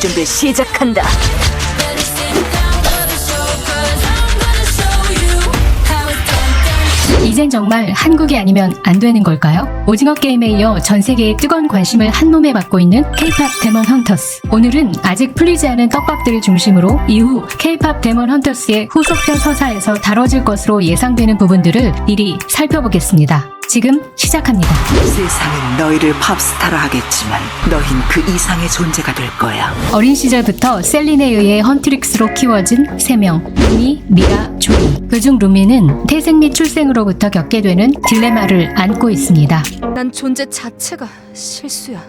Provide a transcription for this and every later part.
준비 시작한다. 이젠 정말 한국이 아니면 안 되는 걸까요? 오징어 게임에 이어 전 세계의 뜨거운 관심을 한 몸에 받고 있는 K-POP 데몬 헌터스. 오늘은 아직 풀리지 않은 떡밥들을 중심으로 이후 K-POP 데몬 헌터스의 후속편 서사에서 다뤄질 것으로 예상되는 부분들을 미리 살펴보겠습니다. 지금 시작합니다. 세상은 너희를 팝스타라 하겠지만 너흰 그 이상의 존재가 될 거야. 어린 시절부터 셀린에 의해 헌트릭스로 키워진 3명, 루미, 미라, 조이. 그중 루미는 태생 및 출생으로부터 겪게 되는 딜레마를 안고 있습니다. 난 존재 자체가 실수야.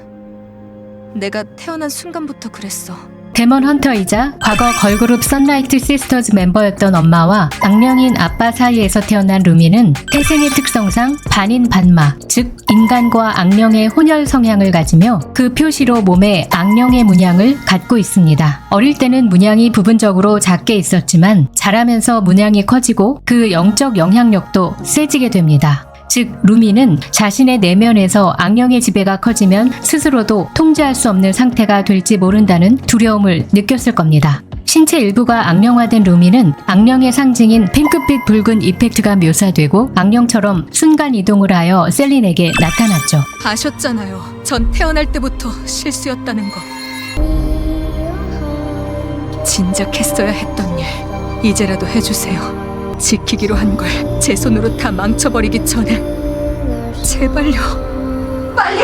내가 태어난 순간부터 그랬어. 데몬 헌터이자 과거 걸그룹 선라이트 시스터즈 멤버였던 엄마와 악령인 아빠 사이에서 태어난 루미는 태생의 특성상 반인 반마, 즉 인간과 악령의 혼혈 성향을 가지며 그 표시로 몸에 악령의 문양을 갖고 있습니다. 어릴 때는 문양이 부분적으로 작게 있었지만 자라면서 문양이 커지고 그 영적 영향력도 세지게 됩니다. 즉 루미는 자신의 내면에서 악령의 지배가 커지면 스스로도 통제할 수 없는 상태가 될지 모른다는 두려움을 느꼈을 겁니다. 신체 일부가 악령화된 루미는 악령의 상징인 핑크빛 붉은 이펙트가 묘사되고 악령처럼 순간 이동을 하여 셀린에게 나타났죠. 아셨잖아요. 전 태어날 때부터 실수였다는 거. 진작했어야 했던 일 이제라도 해주세요. 지키기로 한 걸 제 손으로 다 망쳐버리기 전에 제발요. 빨리!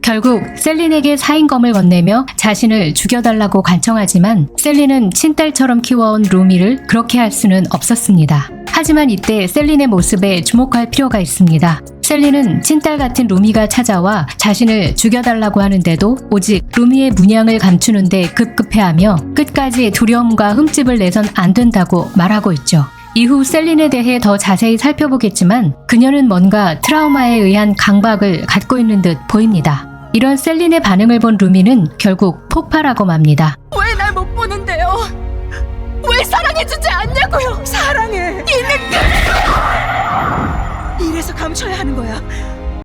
결국 셀린에게 사인검을 건네며 자신을 죽여달라고 간청하지만 셀린은 친딸처럼 키워온 루미를 그렇게 할 수는 없었습니다. 하지만 이때 셀린의 모습에 주목할 필요가 있습니다. 셀린은 친딸 같은 루미가 찾아와 자신을 죽여달라고 하는데도 오직 루미의 문양을 감추는데 급급해하며 끝까지 두려움과 흠집을 내선 안 된다고 말하고 있죠. 이후 셀린에 대해 더 자세히 살펴보겠지만 그녀는 뭔가 트라우마에 의한 강박을 갖고 있는 듯 보입니다. 이런 셀린의 반응을 본 루미는 결국 폭발하고 맙니다. 왜 날 못 보는데요? 왜 사랑해주지 않냐고요? 사랑해. 이래서 감춰야 하는 거야.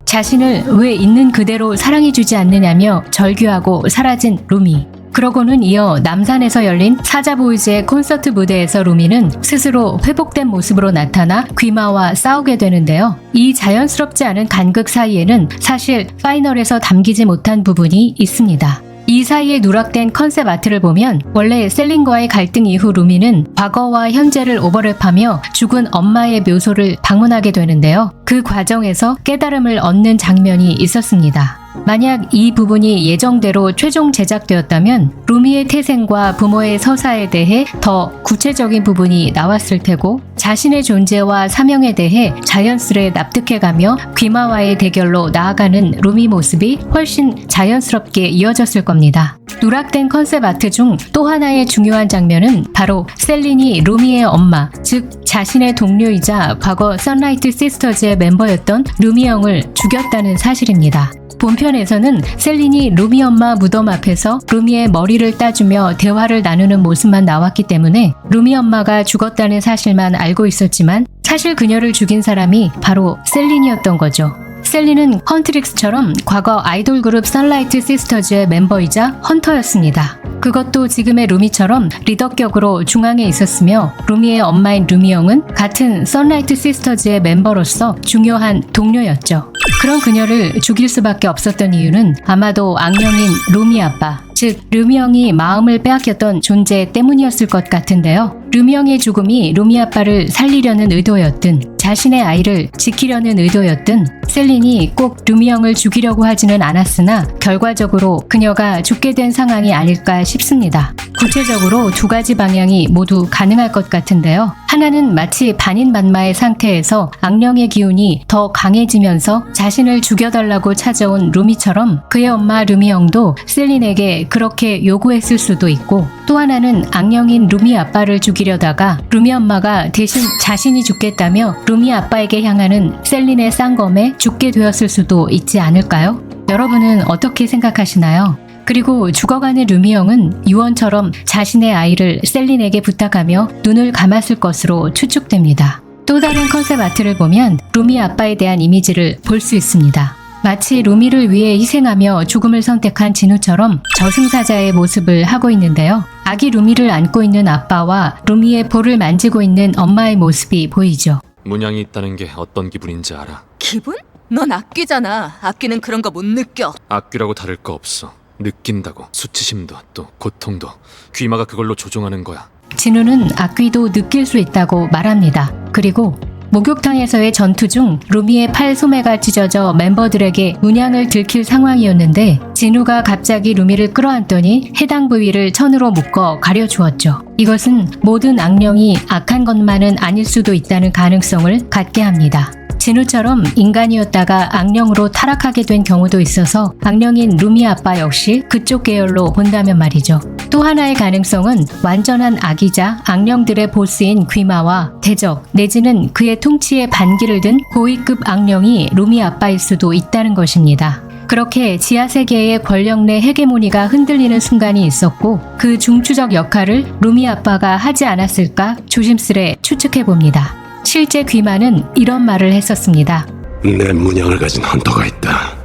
자신을 왜 있는 그대로 사랑해주지 않느냐며 절규하고 사라진 루미. 그러고는 이어 남산에서 열린 사자보이즈의 콘서트 무대에서 루미는 스스로 회복된 모습으로 나타나 귀마와 싸우게 되는데요. 이 자연스럽지 않은 간극 사이에는 사실 파이널에서 담기지 못한 부분이 있습니다. 이 사이에 누락된 컨셉 아트를 보면 원래 셀린과의 갈등 이후 루미는 과거와 현재를 오버랩하며 죽은 엄마의 묘소를 방문하게 되는데요. 그 과정에서 깨달음을 얻는 장면이 있었습니다. 만약 이 부분이 예정대로 최종 제작되었다면 루미의 태생과 부모의 서사에 대해 더 구체적인 부분이 나왔을 테고 자신의 존재와 사명에 대해 자연스레 납득해가며 귀마와의 대결로 나아가는 루미 모습이 훨씬 자연스럽게 이어졌을 겁니다. 누락된 컨셉 아트 중 또 하나의 중요한 장면은 바로 셀린이 루미의 엄마, 즉 자신의 동료이자 과거 선라이트 시스터즈의 멤버였던 루미 형을 죽였다는 사실입니다. 본편에서는 셀린이 루미 엄마 무덤 앞에서 루미의 머리를 따주며 대화를 나누는 모습만 나왔기 때문에 루미 엄마가 죽었다는 사실만 알고 있었지만 사실 그녀를 죽인 사람이 바로 셀린이었던 거죠. 셀린은 헌트릭스처럼 과거 아이돌 그룹 선라이트 시스터즈의 멤버이자 헌터였습니다. 그것도 지금의 루미처럼 리더격으로 중앙에 있었으며 루미의 엄마인 루미 형은 같은 선라이트 시스터즈의 멤버로서 중요한 동료였죠. 그런 그녀를 죽일 수밖에 없었던 이유는 아마도 악령인 루미 아빠, 즉 루미 형이 마음을 빼앗겼던 존재 때문이었을 것 같은데요. 루미 형의 죽음이 루미 아빠를 살리려는 의도였든 자신의 아이를 지키려는 의도였든 셀린이 꼭 루미 형을 죽이려고 하지는 않았으나 결과적으로 그녀가 죽게 된 상황이 아닐까 싶습니다. 구체적으로 두 가지 방향이 모두 가능할 것 같은데요. 하나는 마치 반인반마의 상태에서 악령의 기운이 더 강해지면서 자신을 죽여달라고 찾아온 루미처럼 그의 엄마 루미 형도 셀린에게 그렇게 요구했을 수도 있고, 또 하나는 악령인 루미 아빠를 죽이려다가 루미 엄마가 대신 자신이 죽겠다며 루미 아빠에게 향하는 셀린의 쌍검에 죽게 되었을 수도 있지 않을까요? 여러분은 어떻게 생각하시나요? 그리고 죽어가는 루미 형은 유언처럼 자신의 아이를 셀린에게 부탁하며 눈을 감았을 것으로 추측됩니다. 또 다른 컨셉 아트를 보면 루미 아빠에 대한 이미지를 볼 수 있습니다. 마치 루미를 위해 희생하며 죽음을 선택한 진우처럼 저승사자의 모습을 하고 있는데요. 아기 루미를 안고 있는 아빠와 루미의 볼을 만지고 있는 엄마의 모습이 보이죠. 문양이 있다는 게 어떤 기분인지 알아. 기분? 넌 악귀잖아. 악귀는 그런 거 못 느껴. 악귀라고 다를 거 없어. 느낀다고. 수치심도 또 고통도. 귀마가 그걸로 조종하는 거야. 진우는 악귀도 느낄 수 있다고 말합니다. 그리고 목욕탕에서의 전투 중 루미의 팔 소매가 찢어져 멤버들에게 문양을 들킬 상황이었는데 진우가 갑자기 루미를 끌어안더니 해당 부위를 천으로 묶어 가려주었죠. 이것은 모든 악령이 악한 것만은 아닐 수도 있다는 가능성을 갖게 합니다. 진우처럼 인간이었다가 악령으로 타락하게 된 경우도 있어서 악령인 루미 아빠 역시 그쪽 계열로 본다면 말이죠. 또 하나의 가능성은 완전한 악이자 악령들의 보스인 귀마와 대적 내지는 그의 통치에 반기를 든 고위급 악령이 루미 아빠일 수도 있다는 것입니다. 그렇게 지하세계의 권력 내 헤게모니가 흔들리는 순간이 있었고 그 중추적 역할을 루미 아빠가 하지 않았을까 조심스레 추측해봅니다. 실제 귀마는 이런 말을 했었습니다. 내 문양을 가진 헌터가 있다.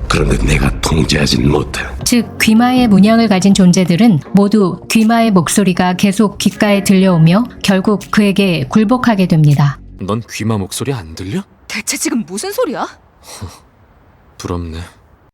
그런데 내가 통제하진 못해. 즉 귀마의 문양을 가진 존재들은 모두 귀마의 목소리가 계속 귓가에 들려오며 결국 그에게 굴복하게 됩니다. 넌 귀마 목소리 안 들려? 대체 지금 무슨 소리야? 부럽네.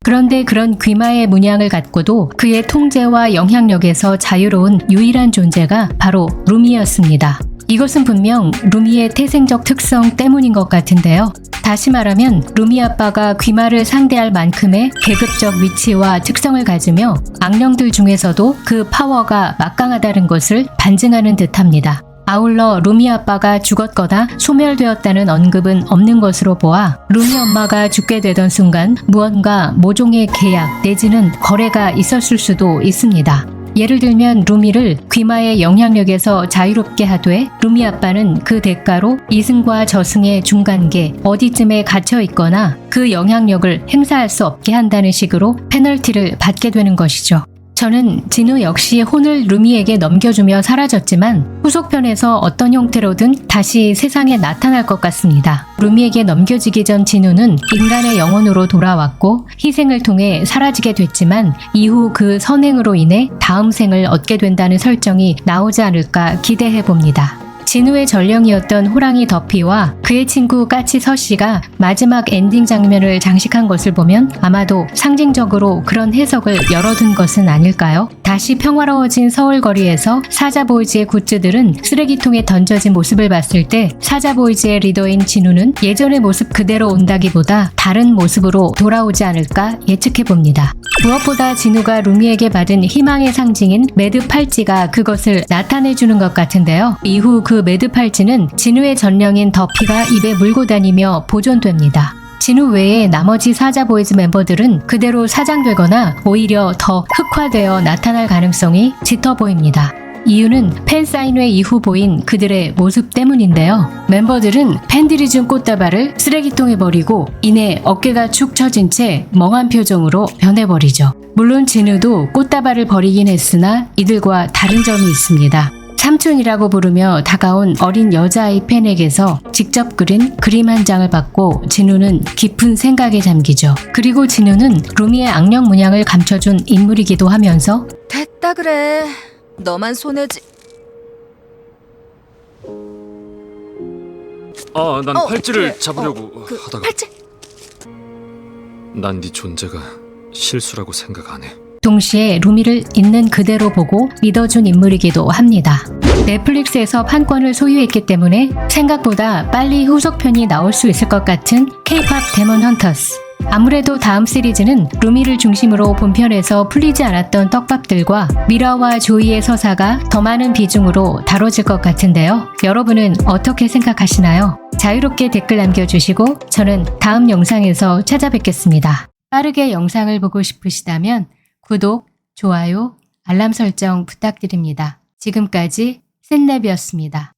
그런데 그런 귀마의 문양을 갖고도 그의 통제와 영향력에서 자유로운 유일한 존재가 바로 루미였습니다. 이것은 분명 루미의 태생적 특성 때문인 것 같은데요. 다시 말하면 루미 아빠가 귀마를 상대할 만큼의 계급적 위치와 특성을 가지며 악령들 중에서도 그 파워가 막강하다는 것을 반증하는 듯합니다. 아울러 루미 아빠가 죽었거나 소멸되었다는 언급은 없는 것으로 보아 루미 엄마가 죽게 되던 순간 무언가 모종의 계약 내지는 거래가 있었을 수도 있습니다. 예를 들면 루미를 귀마의 영향력에서 자유롭게 하되 루미 아빠는 그 대가로 이승과 저승의 중간계 어디쯤에 갇혀 있거나 그 영향력을 행사할 수 없게 한다는 식으로 페널티를 받게 되는 것이죠. 저는 진우 역시 혼을 루미에게 넘겨주며 사라졌지만 후속편에서 어떤 형태로든 다시 세상에 나타날 것 같습니다. 루미에게 넘겨지기 전 진우는 인간의 영혼으로 돌아왔고 희생을 통해 사라지게 됐지만 이후 그 선행으로 인해 다음 생을 얻게 된다는 설정이 나오지 않을까 기대해 봅니다. 진우의 전령이었던 호랑이 더피와 그의 친구 까치 서씨가 마지막 엔딩 장면을 장식한 것을 보면 아마도 상징적으로 그런 해석을 열어둔 것은 아닐까요? 다시 평화로워진 서울 거리에서 사자보이즈의 굿즈들은 쓰레기통에 던져진 모습을 봤을 때 사자보이즈의 리더인 진우는 예전의 모습 그대로 온다기보다 다른 모습으로 돌아오지 않을까 예측해봅니다. 무엇보다 진우가 루미에게 받은 희망의 상징인 매드 팔찌가 그것을 나타내주는 것 같은데요. 이후 그 매드 팔찌는 진우의 전령인 더피가 입에 물고 다니며 보존됩니다. 진우 외에 나머지 사자보이즈 멤버들은 그대로 사장되거나 오히려 더 흑화되어 나타날 가능성이 짙어 보입니다. 이유는 팬사인회 이후 보인 그들의 모습 때문인데요. 멤버들은 팬들이 준 꽃다발을 쓰레기통에 버리고 이내 어깨가 축 처진 채 멍한 표정으로 변해버리죠. 물론 진우도 꽃다발을 버리긴 했으나 이들과 다른 점이 있습니다. 삼촌이라고 부르며 다가온 어린 여자아이 팬에게서 직접 그린 그림 한 장을 받고 진우는 깊은 생각에 잠기죠. 그리고 진우는 루미의 악령 문양을 감춰준 인물이기도 하면서 됐다 그래. 너만 손해지. 난 팔찌를 그래. 잡으려고 그 하다가 팔찌? 난 네 존재가 실수라고 생각 안 해. 동시에 루미를 있는 그대로 보고 믿어준 인물이기도 합니다. 넷플릭스에서 판권을 소유했기 때문에 생각보다 빨리 후속편이 나올 수 있을 것 같은 K-POP 데몬 헌터스. 아무래도 다음 시리즈는 루미를 중심으로 본편에서 풀리지 않았던 떡밥들과 미라와 조이의 서사가 더 많은 비중으로 다뤄질 것 같은데요. 여러분은 어떻게 생각하시나요? 자유롭게 댓글 남겨주시고 저는 다음 영상에서 찾아뵙겠습니다. 빠르게 영상을 보고 싶으시다면 구독, 좋아요, 알람 설정 부탁드립니다. 지금까지 샌랩이었습니다.